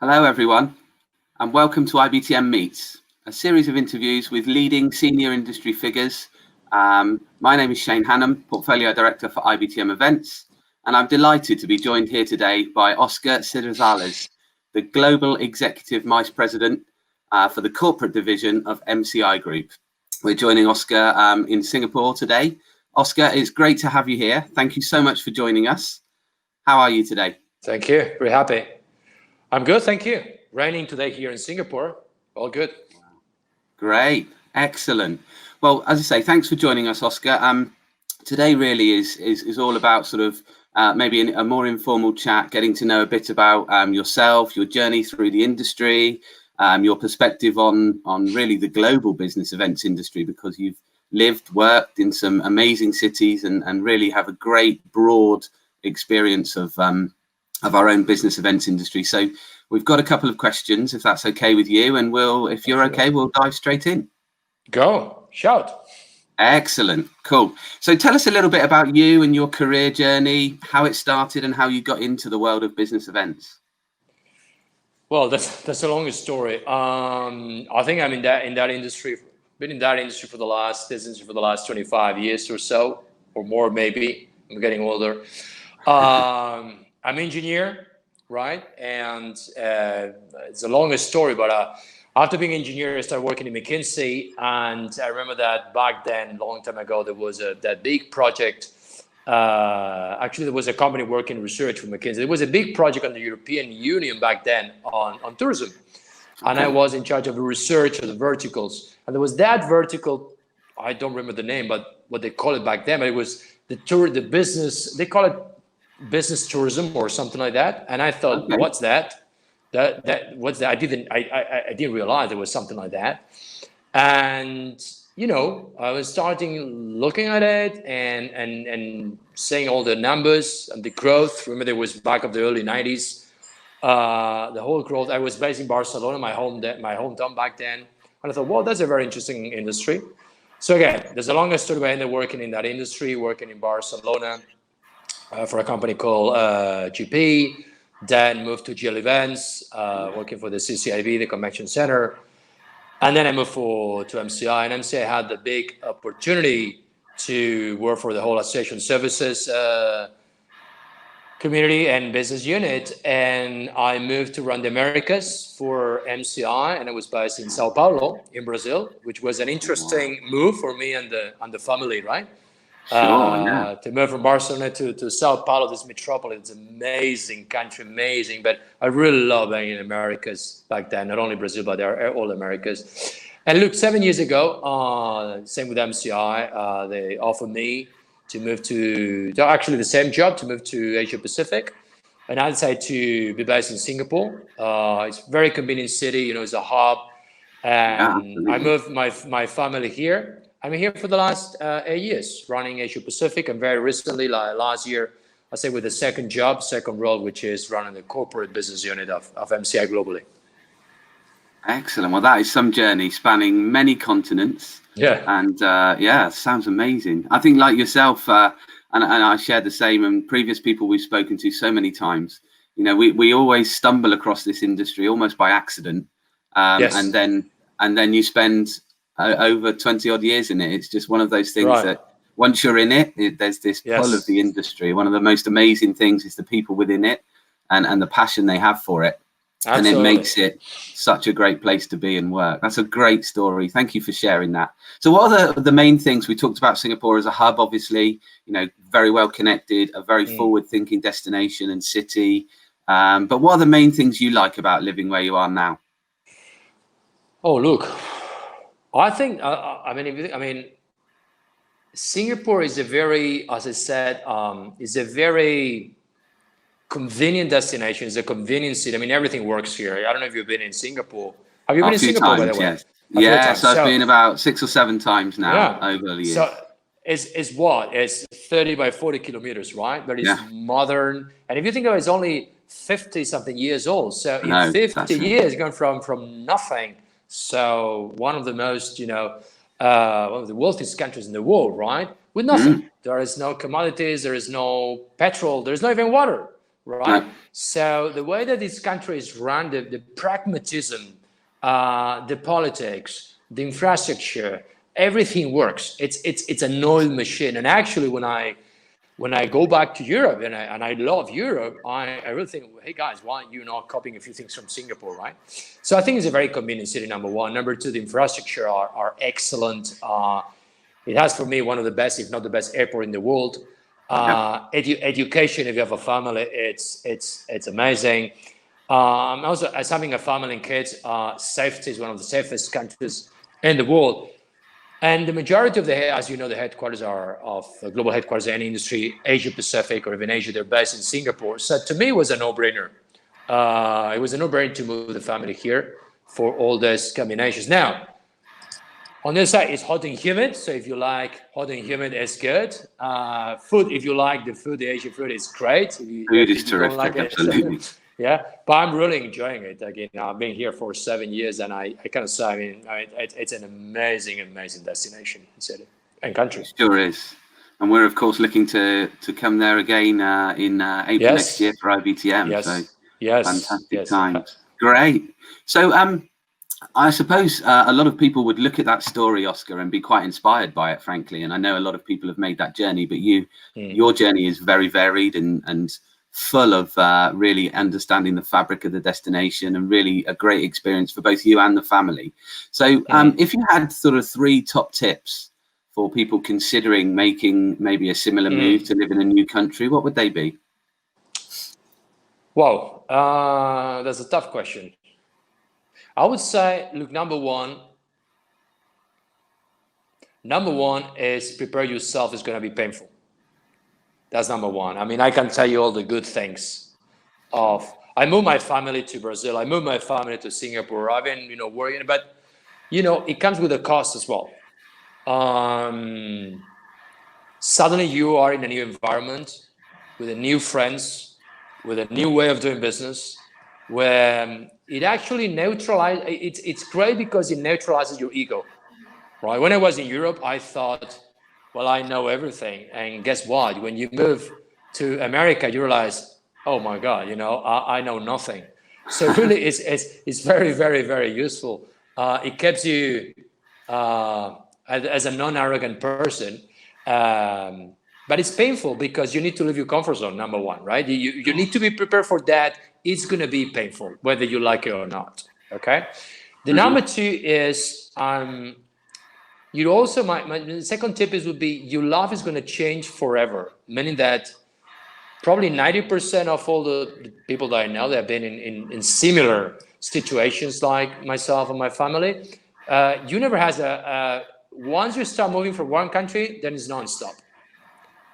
Hello, everyone, and welcome to IBTM Meets, a series of interviews with leading senior industry figures. My name is Hannam, Portfolio Director for IBTM Events, and I'm delighted to be joined here today by Oscar Cerezales, the Global Executive Vice President for the Corporate Division of MCI Group. We're joining Oscar in Singapore today. Oscar, it's great to have you here. Thank you so much for joining us. How are you today? Thank you. Very happy. I'm good, thank you. Raining today here in Singapore. All good. Great, excellent. Well, as I say, thanks for joining us, Oscar. Today really is all about sort of maybe a more informal chat, getting to know a bit about yourself, your journey through the industry, your perspective on really the global business events industry, because you've lived, worked in some amazing cities and really have a great broad experience of our own business events industry. So we've got a couple of questions, if that's okay with you, and if you're okay, we'll dive straight in. Go, shout. Excellent, cool. So tell us a little bit about you and your career journey, how it started and how you got into the world of business events. Well, that's a long story. I think I'm in that industry. Been in that industry for the last 25 years or so, or more maybe. I'm getting older. I'm engineer, right? And it's a long story, but after being an engineer, I started working in McKinsey. And I remember that back then, long time ago, there was that big project. Actually, there was a company working research for McKinsey. There was a big project on the European Union back then on tourism. And I was in charge of the research of the verticals. And there was that vertical, I don't remember the name, but what they call it back then, but it was the business, they call it business tourism or something like that. And I thought, okay, what's that? What's that? I didn't realize there was something like that. And I was starting looking at it and seeing all the numbers and the growth. Remember, there was back of the early 90s, the whole growth. I was based in Barcelona, my hometown back then. And I thought, well, that's a very interesting industry. So again, there's a longer story, but I ended up working in that industry, working in Barcelona for a company called GP, then moved to GL Events, working for the CCIV, the Convention Center. And then I moved to MCI, and MCI had the big opportunity to work for the whole association services community and business unit. And I moved to run the Americas for MCI, and I was based in Sao Paulo in Brazil, which was an interesting move for me and the family, right? Sure, to move from Barcelona to Sao Paulo, this metropolis. It's amazing country, amazing. But I really love being in Americas back then, not only Brazil, but they're all Americas. And look, 7 years ago, same with MCI, they offered me to move to actually the same job, to move to Asia Pacific. And I decided to be based in Singapore. It's a very convenient city, it's a hub. And I moved my family here. I'm here for the last 8 years, running Asia Pacific, and very recently, like last year, I say with the second role, which is running the corporate business unit of MCI globally. Excellent. Well, that is some journey spanning many continents. Yeah. And sounds amazing. I think like yourself, and I share the same, and previous people we've spoken to so many times, we always stumble across this industry almost by accident. Yes. And then you spend over 20 odd years in it. It's just one of those things that once you're in it, there's this pull of the industry. One of the most amazing things is the people within it and the passion they have for it. Absolutely. And it makes it such a great place to be and work. That's a great story. Thank you for sharing that. So what are the main things? We talked about Singapore as a hub, obviously, very well connected, a very forward thinking destination and city. But what are the main things you like about living where you are now? Oh, look, I think, Singapore is a very, as I said, is a very convenient destination. It's a convenient city. Everything works here. I don't know if you've been in Singapore. Have you been in Singapore, by the way? Yes. Yes, I've been about 6 or 7 times now over the years. So it's 30 by 40 kilometers, right? But it's modern. And if you think of it, it's only 50 something years old. So in 50 years, gone from nothing. So one of the most, one of the wealthiest countries in the world, right? With nothing. There is no commodities, there is no petrol, there is not even water, right? So the way that this country is run, the pragmatism, the politics, the infrastructure, everything works. It's an oil machine. And actually, when I go back to Europe, and I love Europe, I really think, hey guys, why are you not copying a few things from Singapore, right? So I think it's a very convenient city, number one. Number two, the infrastructure are excellent. It has, for me, one of the best, if not the best, airport in the world. Education, if you have a family, it's amazing. Also, as having a family and kids, safety is one of the safest countries in the world. And the majority of as you know, the headquarters are of global headquarters of any industry, Asia Pacific or even Asia, they're based in Singapore. So to me, it was a no-brainer. It was a no-brainer to move the family here for all those combinations. Now, on the other side, it's hot and humid. So if you like hot and humid, it's good. Food, if you like the food, the Asian food is great. Food is terrific, absolutely. Yeah, but I'm really enjoying it. Again, I've been here for 7 years, and I kind of say, it's an amazing, amazing destination, city and country. It sure is. And we're, of course, looking to come there again in April next year for IBTM. Yes. So yes. Fantastic times. Great. So I suppose a lot of people would look at that story, Oscar, and be quite inspired by it, frankly. And I know a lot of people have made that journey, but your journey is very varied and full of really understanding the fabric of the destination, and really a great experience for both you and the family. So if you had sort of 3 top tips for people considering making maybe a similar move to live in a new country, what would they be? Wow, that's a tough question. I would say, look, number one is prepare yourself. It's going to be painful. That's number one. I mean, I can tell you all the good things I moved my family to Brazil. I moved my family to Singapore. I've been, worrying, but, it comes with a cost as well. Suddenly you are in a new environment with new friends, with a new way of doing business, where it actually neutralizes. It's great because it neutralizes your ego, right? When I was in Europe, I thought, well, I know everything. And guess what? When you move to America, you realize, oh my God, I know nothing. So really, it's very, very, very useful. It keeps you as a non-arrogant person. But it's painful because you need to leave your comfort zone, number one, right? You need to be prepared for that. It's going to be painful, whether you like it or not, okay? The number two is, you also, my second tip would be, your life is going to change forever, meaning that probably 90% of all the people that I know that have been in similar situations like myself and my family, you never has once you start moving from one country, then it's non-stop.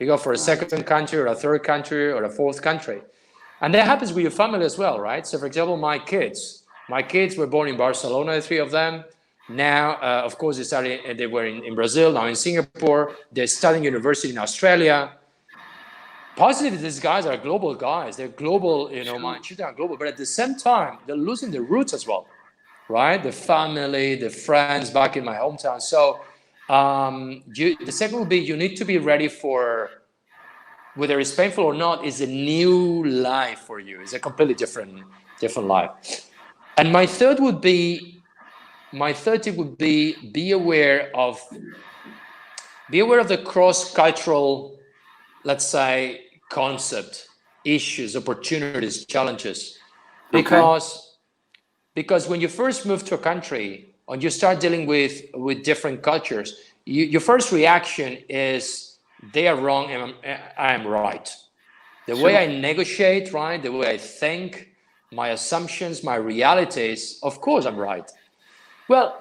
You go for a second country or a third country or a fourth country. And that happens with your family as well, right? So for example, my kids were born in Barcelona, 3 of them. Now, of course, they were in Brazil, now in Singapore. They're studying university in Australia. Positively, these guys are global guys. They're global, my children are global, but at the same time, they're losing their roots as well, right? The family, the friends back in my hometown. So the second would be, you need to be ready for, whether it's painful or not, is a new life for you. It's a completely different life. And my third tip would be, be aware of the cross-cultural, let's say, concept, issues, opportunities, challenges. Because when you first move to a country and you start dealing with different cultures, your first reaction is, they are wrong and I am right. The way I negotiate, right? The way I think, my assumptions, my realities, of course I'm right. Well,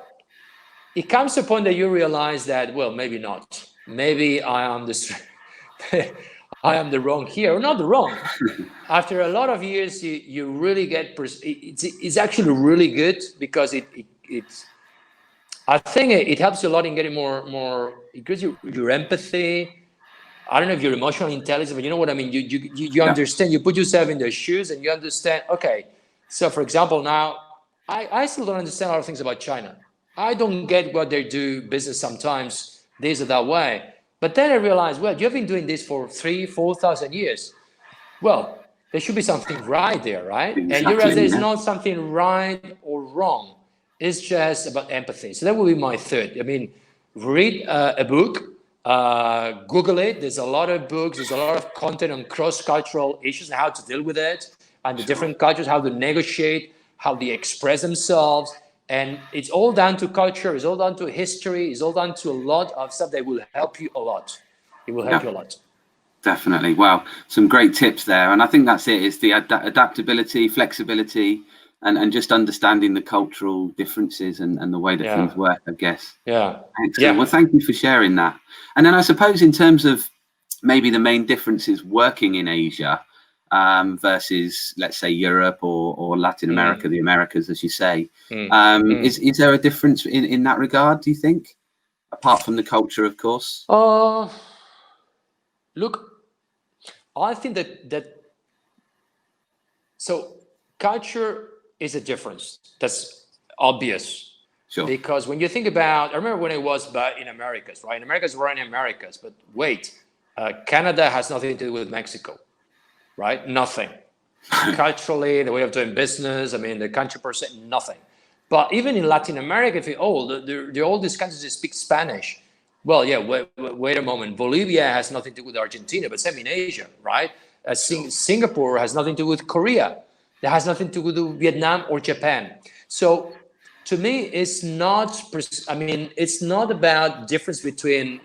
it comes to a point that you realize that, well, maybe not. Maybe I am the wrong here, or not the wrong. After a lot of years, you really get, it's actually really good, because I think it helps you a lot in getting more, it gives you your empathy. I don't know if you're emotionally intelligent, but you know what I mean? You understand, you put yourself in their shoes and you understand, okay. So for example, now, I still don't understand a lot of things about China. I don't get what they do business sometimes, this or that way. But then I realized, well, you've been doing this for 3,000-4,000 years. Well, there should be something right there, right? And you Exactly, realize there's yeah. not something right or wrong. It's just about empathy. So that will be my third. I mean, read a book, Google it. There's a lot of books. There's a lot of content on cross-cultural issues and how to deal with it, and the different cultures, how to negotiate, how they express themselves. And it's all down to culture. It's all down to history. It's all down to a lot of stuff that will help you a lot. It will help you a lot. Definitely. Well, some great tips there. And I think that's it. It's the adaptability, flexibility, and just understanding the cultural differences and the way that things work, I guess. Yeah. Excellent. Well, thank you for sharing that. And then I suppose in terms of maybe the main differences working in Asia versus, let's say, Europe or Latin America, the Americas, as you say, is there a difference in that regard, do you think? Apart from the culture, of course. Look, I think that so culture is a difference. That's obvious. Sure. Because when you think about, I remember when it was in Americas, right? In Americas, we're in Americas, but wait, Canada has nothing to do with Mexico, right? Nothing. Culturally, the way of doing business, I mean, the country per se, nothing. But even in Latin America, if you, all these countries that speak Spanish. Well, yeah, wait a moment. Bolivia has nothing to do with Argentina, but same in Asia, right? Singapore has nothing to do with Korea. That has nothing to do with Vietnam or Japan. So to me, it's not, I mean, it's not about difference between,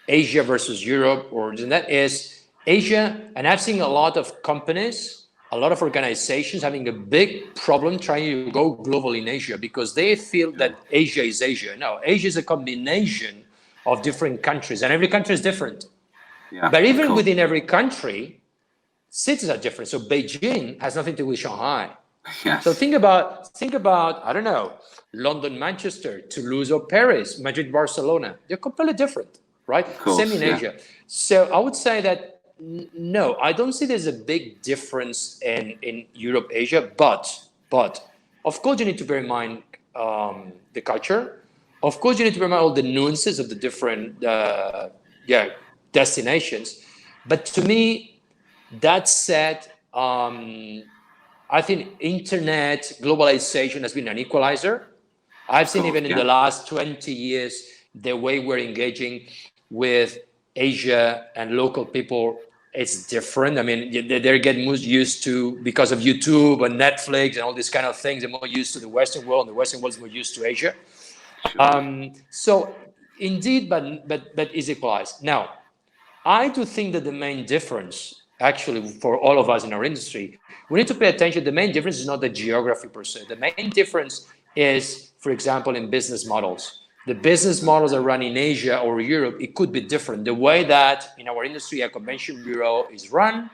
Asia versus Europe, or that is Asia. And I've seen a lot of companies, a lot of organizations having a big problem trying to go global in Asia because they feel that Asia is Asia. No, Asia is a combination of different countries, and every country is different. Yeah, but even within every country, cities are different. So Beijing has nothing to do with Shanghai. Yes. So think about, I don't know, London, Manchester, Toulouse or Paris, Madrid, Barcelona. They're completely different, right? Same in Asia. So I would say that no, I don't see there's a big difference in Europe, Asia, but of course you need to bear in mind the culture. Of course, you need to remember all the nuances of the different destinations. But to me, that said, I think internet globalization has been an equalizer. I've seen even in the last 20 years, the way we're engaging with Asia and local people, it's different. I mean, they're getting more used to, because of YouTube and Netflix and all these kind of things, they're more used to the Western world, and the Western world is more used to Asia. So indeed, but is equalized. Now, I do think that the main difference, actually, for all of us in our industry, we need to pay attention. The main difference is not the geography per se. The main difference is, for example, in business models. The business models that run in Asia or Europe, it could be different. The way that in our industry, a convention bureau is run,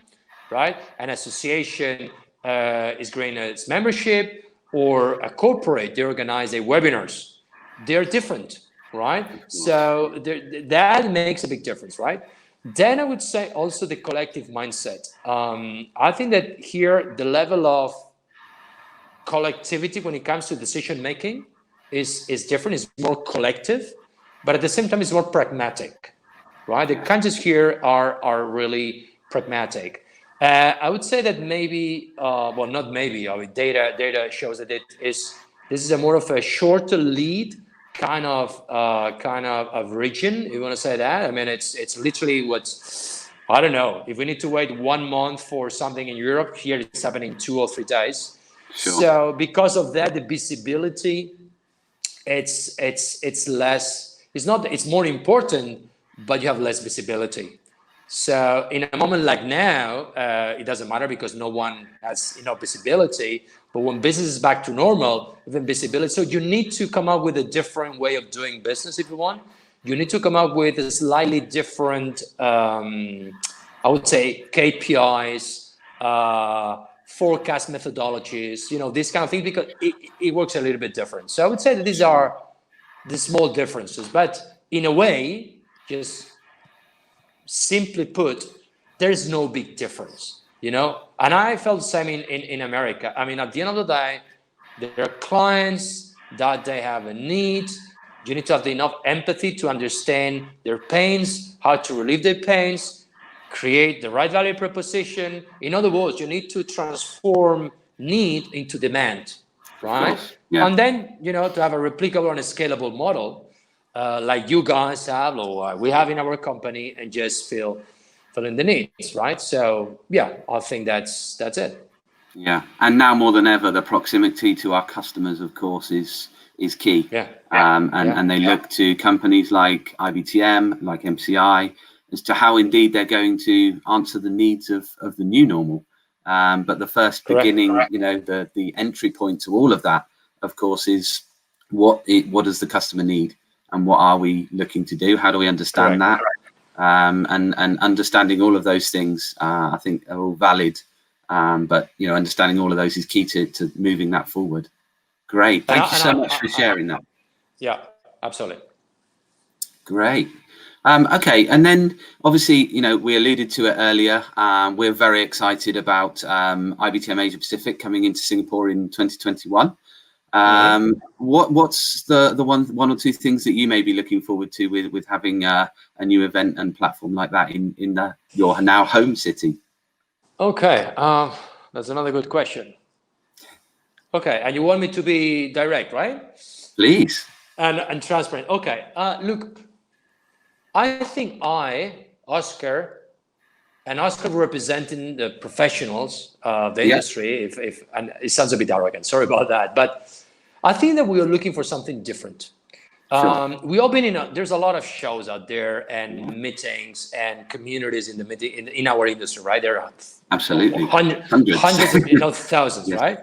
right? An association is growing its membership, or a corporate, they organize their webinars. They're different, right? So that makes a big difference, right? Then I would say also the collective mindset. I think that here the level of collectivity when it comes to decision making is different. It's more collective, but at the same time it's more pragmatic, right? The countries here are really pragmatic. I would say that maybe, well, not maybe. I mean, data shows that this is a more of a shorter lead kind of region. You want to say that? I mean, it's literally what's, I don't know. If we need to wait 1 month for something in Europe, here it's happening 2 or 3 days. Sure. So because of that, the visibility, it's less. It's not. It's more important, but you have less visibility. So in a moment like now, it doesn't matter because no one has enough visibility. But when business is back to normal, even visibility. So you need to come up with a different way of doing business if you want. You need to come up with a slightly different, I would say, KPIs, forecast methodologies, this kind of thing, because it works a little bit different. So I would say that these are the small differences. But in a way, just simply put, there's no big difference. And I felt the same in America. I mean, at the end of the day, there are clients that they have a need. You need to have enough empathy to understand their pains, how to relieve their pains. create the right value proposition. In other words, you need to transform need into demand, right? Yeah. And then, you know, to have a replicable and a scalable model like you guys have or we have in our company, and just fill in the needs, right? So yeah, I think that's it. Yeah, and now more than ever, the proximity to our customers, of course, is key. Yeah. And they look to companies like IBTM, like MCI, as to how indeed they're going to answer the needs of the new normal. But the first beginning, you know, the entry point to all of that, of course, is what does the customer need, and what are we looking to do? How do we understand that? And understanding all of those things, I think, are all valid. But you know, understanding all of those is key to moving that forward. Great, thank you so much for sharing that. Yeah, absolutely. Great. Okay, and then obviously, you know, we alluded to it earlier. We're very excited about IBTM Asia Pacific coming into Singapore in 2021. What's the one or two things that you may be looking forward to with having a new event and platform like that in your now home city? Okay, that's another good question. Okay, and you want me to be direct, right? Please. And transparent. Okay, look, I think Oscar representing the professionals of the industry, and it sounds a bit arrogant, sorry about that, but I think that we are looking for something different. Sure. We all been there's a lot of shows out there and meetings and communities in our industry, right? There are absolutely hundreds of thousands, right?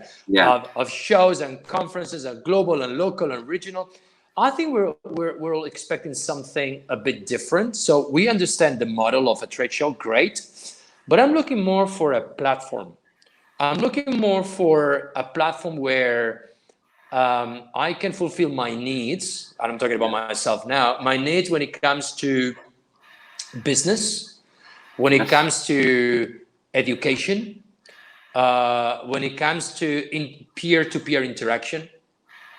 Of shows and conferences, and global and local and regional. I think we're all expecting something a bit different. So we understand the model of a trade show, great, but I'm looking more for a platform. I'm looking more for a platform where I can fulfill my needs, and I'm talking about myself now, my needs when it comes to business, when it comes to education, when it comes to peer-to-peer interaction,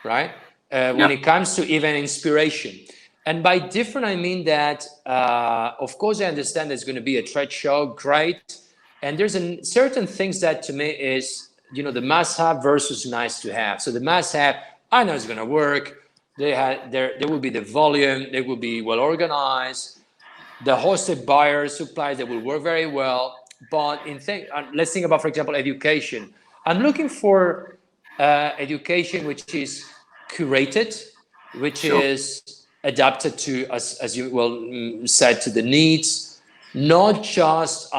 right? When it comes to even inspiration. And by different, I mean that, of course, I understand there's going to be a trade show, great. And there's certain things that to me is, you know, the must-have versus nice-to-have. So the must-have, I know it's going to work. There will be the volume. They will be well-organized. The hosted buyers, suppliers, that will work very well. But let's think about, for example, education. I'm looking for education which is curated, which is adapted to, as you well said, to the needs, not just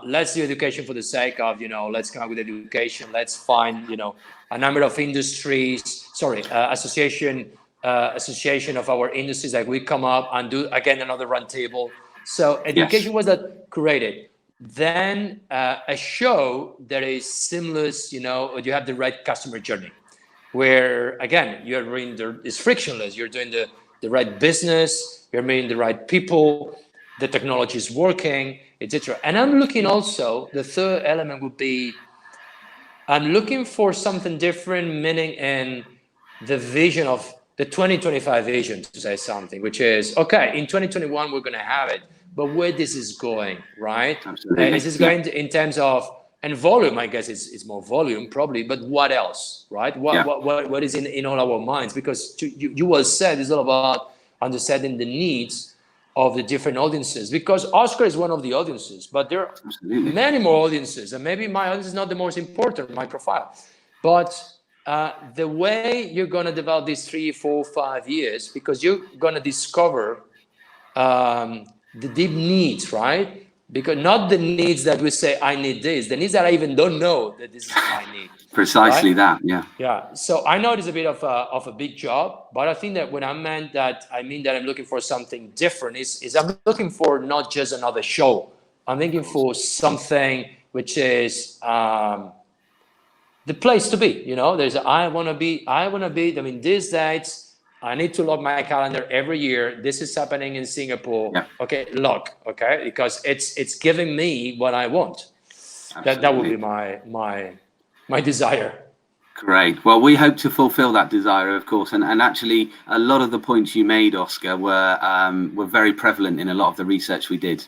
let's do education for the sake of, you know, let's come up with education, let's find, you know, a number of industries, association of our industries, like we come up and do again another round table. So education was that curated. Then a show that is seamless, you know, you have the right customer journey, where again you're doing it's frictionless. You're doing the right business. You're meeting the right people. The technology is working, etc. And I'm looking also. The third element would be I'm looking for something different, meaning in the vision of the 2025 vision, to say something, which is okay. In 2021 we're going to have it, but where this is going, right? Absolutely. Is this going to, in terms of and volume? I guess it's more volume probably, but what else, right? What is in all our minds? Because you well said it's all about understanding the needs of the different audiences, because Oscar is one of the audiences, but there are many more audiences, and maybe my audience is not the most important, my profile, but the way you're going to develop these 3, 4, 5 years, because you're going to discover the deep needs, right? Because not the needs that we say, I need this, the needs that I even don't know that this is my need. Precisely, right? Yeah. So I know it's a bit of a big job, but I think that when I mean that I'm looking for something different is I'm looking for not just another show. I'm looking for something which is the place to be. You know, I want to be. I mean, these dates, I need to log my calendar every year. This is happening in Singapore. Yeah. Okay, log. Okay, because it's giving me what I want. Absolutely. That would be my desire. Great. Well, we hope to fulfill that desire, of course. And actually, a lot of the points you made, Oscar, were very prevalent in a lot of the research we did.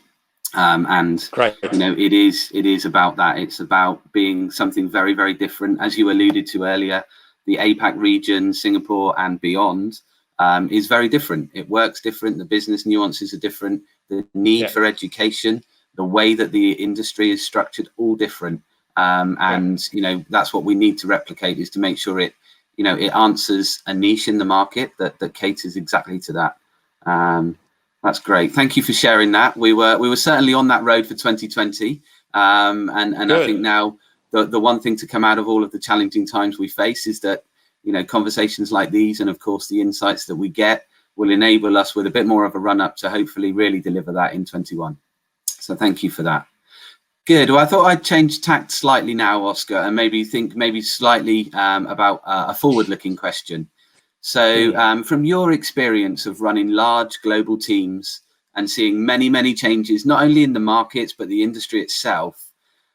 And Great. it is about that. It's about being something very, very different. As you alluded to earlier, the APAC region, Singapore and beyond, is very different. It works different. The business nuances are different. The need for education, the way that the industry is structured, all different. And that's what we need to replicate, is to make sure it answers a niche in the market that caters exactly to that. That's great. Thank you for sharing that. We were certainly on that road for 2020, and I think now the one thing to come out of all of the challenging times we face is that conversations like these, and of course the insights that we get, will enable us with a bit more of a run up to hopefully really deliver that in 21. So thank you for that. Good. Well, I thought I'd change tact slightly now, Oscar, and maybe think slightly about a forward-looking question. So from your experience of running large global teams and seeing many, many changes, not only in the markets, but the industry itself,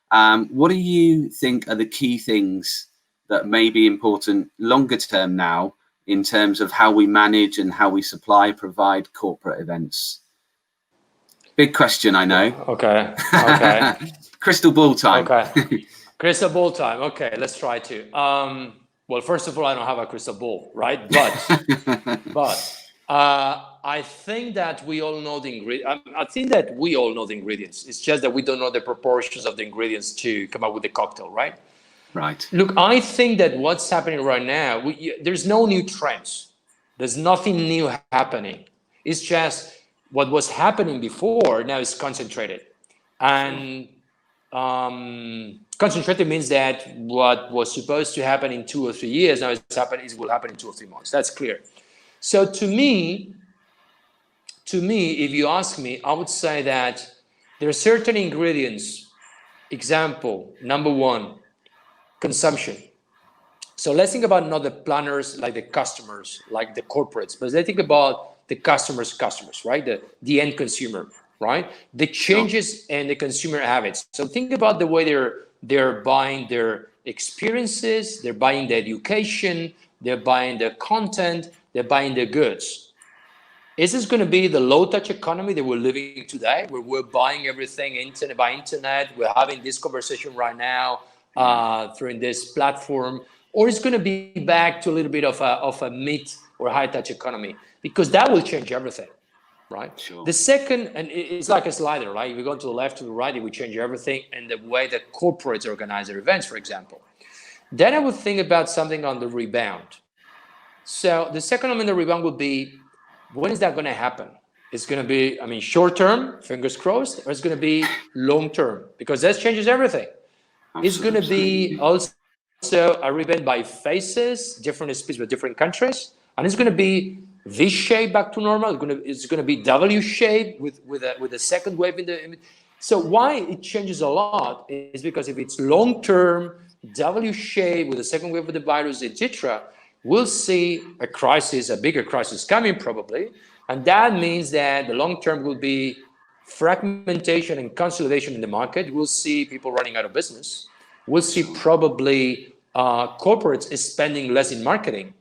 what do you think are the key things that may be important longer term now in terms of how we manage and how we provide corporate events? Big question, I know. Okay. Crystal ball time. Okay. Crystal ball time. Okay, let's try to. Well, first of all, I don't have a crystal ball, right? But I think that we all know the ingredients. I think that we all know the ingredients. It's just that we don't know the proportions of the ingredients to come up with the cocktail, right? Right. Look, I think that what's happening right now, there's no new trends. There's nothing new happening. It's just what was happening before now is concentrated. And concentrated means that what was supposed to happen in 2 or 3 years now it will happen in 2 or 3 months. That's clear. So to me, if you ask me, I would say that there are certain ingredients. Example, number one, consumption. So let's think about not the planners, like the customers, like the corporates, but let's think about the customers, right? The end consumer, right? The changes in the consumer habits. So think about the way they're buying their experiences, they're buying the education, they're buying the content, they're buying the goods. Is this going to be the low-touch economy that we're living today, where we're buying everything internet by internet? We're having this conversation right now through this platform, or it's going to be back to a little bit of a mid or high-touch economy, because that will change everything, right? Sure. The second, and it's like a slider, right? If we go to the left to the right, it will change everything, and the way that corporates organize their events, for example. Then I would think about something on the rebound. So the second element of the rebound would be, when is that going to happen? It's going to be, short term, fingers crossed, or it's going to be long term, because that changes everything. Absolutely. It's going to be also a rebound by phases, different speeds with different countries, and it's going to be V-shaped back to normal. It's going to be W-shaped with a second wave in the. So why it changes a lot is because if it's long term, W-shaped with a second wave of the virus, etc., we'll see a crisis, a bigger crisis coming probably. And that means that the long term will be fragmentation and consolidation in the market. We'll see people running out of business. We'll see probably corporates spending less in marketing,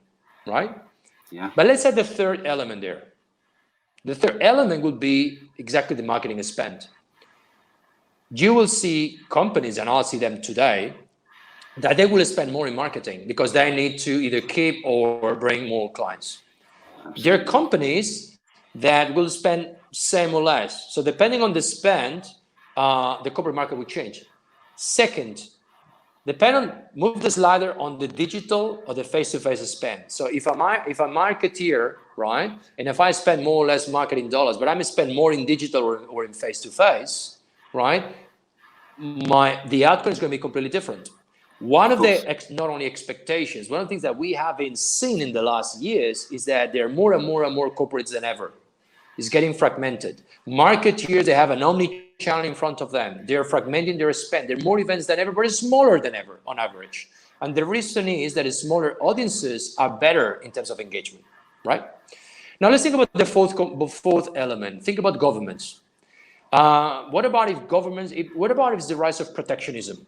right? Yeah. But let's add the third element there. The third element would be exactly the marketing spend. You will see companies, and I'll see them today, that they will spend more in marketing because they need to either keep or bring more clients. Absolutely. There are companies that will spend same or less. So depending on the spend, the corporate market will change. Second, move the slider on the digital or the face-to-face spend. So if I'm a marketeer, right, and if I spend more or less marketing dollars, but I may spend more in digital or in face-to-face, right, the outcome is going to be completely different. One of the, not only expectations, one of the things that we haven't seen in the last years is that there are more and more and more corporates than ever. It's getting fragmented. Marketeers, they have an omni-channel in front of them. They're fragmenting their spend. There are more events than ever, but it's smaller than ever on average. And the reason is that smaller audiences are better in terms of engagement, right? Now let's think about the fourth element. Think about governments. What about if it's the rise of protectionism?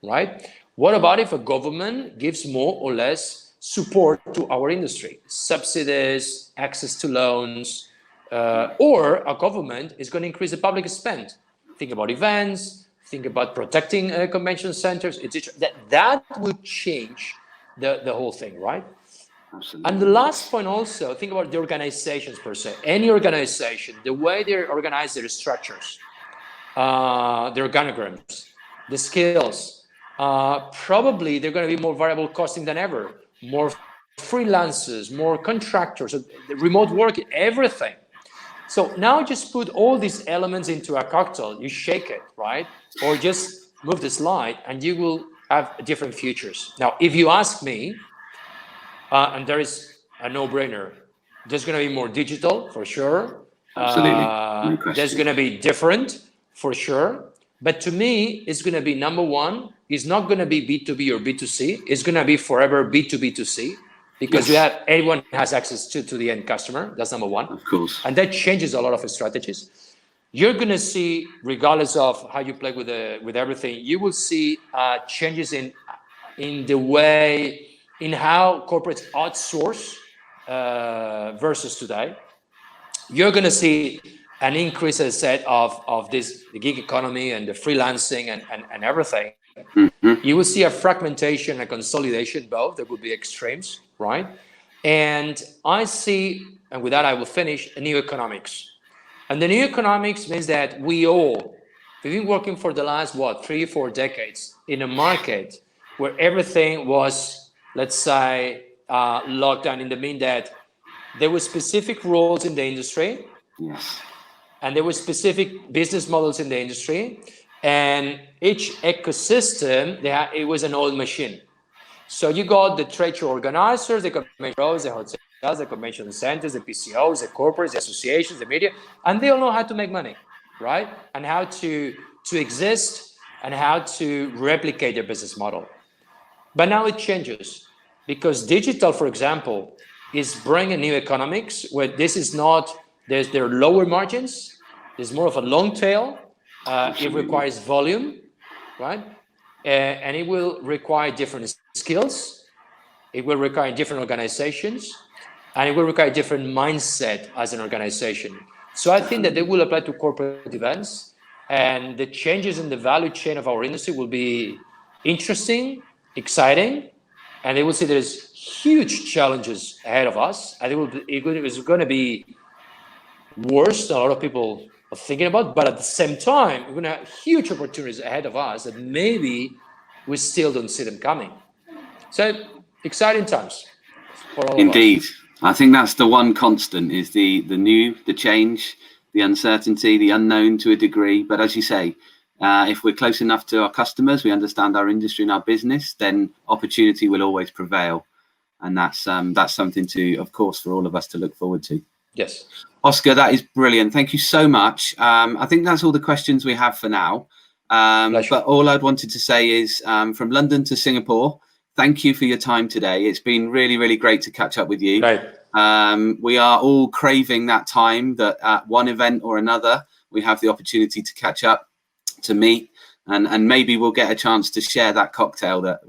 Right? What about if a government gives more or less support to our industry? Subsidies, access to loans, or a government is going to increase the public spend. Think about events, think about protecting convention centers, etc. That would change the whole thing, right? Absolutely. And the last point also, think about the organizations per se. Any organization, the way they organize their structures, their organograms, the skills, probably they're going to be more variable costing than ever, more freelancers, more contractors, remote work, everything. So now just put all these elements into a cocktail, you shake it, right? Or just move the slide and you will have different futures. Now, if you ask me, and there is a no-brainer, there's going to be more digital for sure. Absolutely. No question. There's going to be different for sure. But to me, it's going to be number one, it's not going to be B2B or B2C. It's going to be forever B2B2C. Because everyone has access to the end customer. That's number one. Of course. And that changes a lot of strategies. You're going to see, regardless of how you play with everything, you will see changes in the way, in how corporates outsource versus today. You're going to see an increase, as I said, of the gig economy and the freelancing and everything. Mm-hmm. You will see a fragmentation, a consolidation, both. There will be extremes, right? And I see, and with that I will finish, a new economics. And the new economics means that we've been working for the last, 3-4 decades in a market where everything was, let's say, locked down, in the mean that there were specific roles in the industry. Yes. And there were specific business models in the industry. And each ecosystem, it was an old machine. So you got the trade show organizers, the convention shows, the hotels, the convention centers, the PCOs, the corporates, the associations, the media, and they all know how to make money, right? And how to exist and how to replicate their business model. But now it changes because digital, for example, is bringing new economics where this is not, there are lower margins, there's more of a long tail. It requires volume, right? And it will require different skills. It will require different organizations, and it will require different mindset as an organization. So I think that they will apply to corporate events, and the changes in the value chain of our industry will be interesting, exciting, and they will see there's huge challenges ahead of us, and it's going to be worse than a lot of people are thinking about, but at the same time, we're going to have huge opportunities ahead of us that maybe we still don't see them coming. So exciting times for all Indeed. of us. I think that's the one constant is the new, the change, the uncertainty, the unknown to a degree. But as you say, if we're close enough to our customers, we understand our industry and our business, then opportunity will always prevail. And that's something to, of course, for all of us to look forward to. Yes. Oscar, that is brilliant. Thank you so much. I think that's all the questions we have for now. But all I'd wanted to say is from London to Singapore, thank you for your time today. It's been really, really great to catch up with you. Right. We are all craving that time that at one event or another, we have the opportunity to catch up, to meet, and maybe we'll get a chance to share that cocktail, that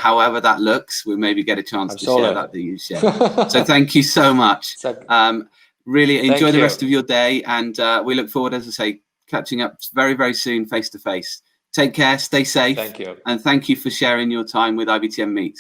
however that looks, we'll maybe get a chance to share that you share. So thank you so much. Really enjoy the rest of your day, and we look forward, as I say, catching up very, very soon, face to face. Take care, stay safe. Thank you. And thank you for sharing your time with IBTM Meets.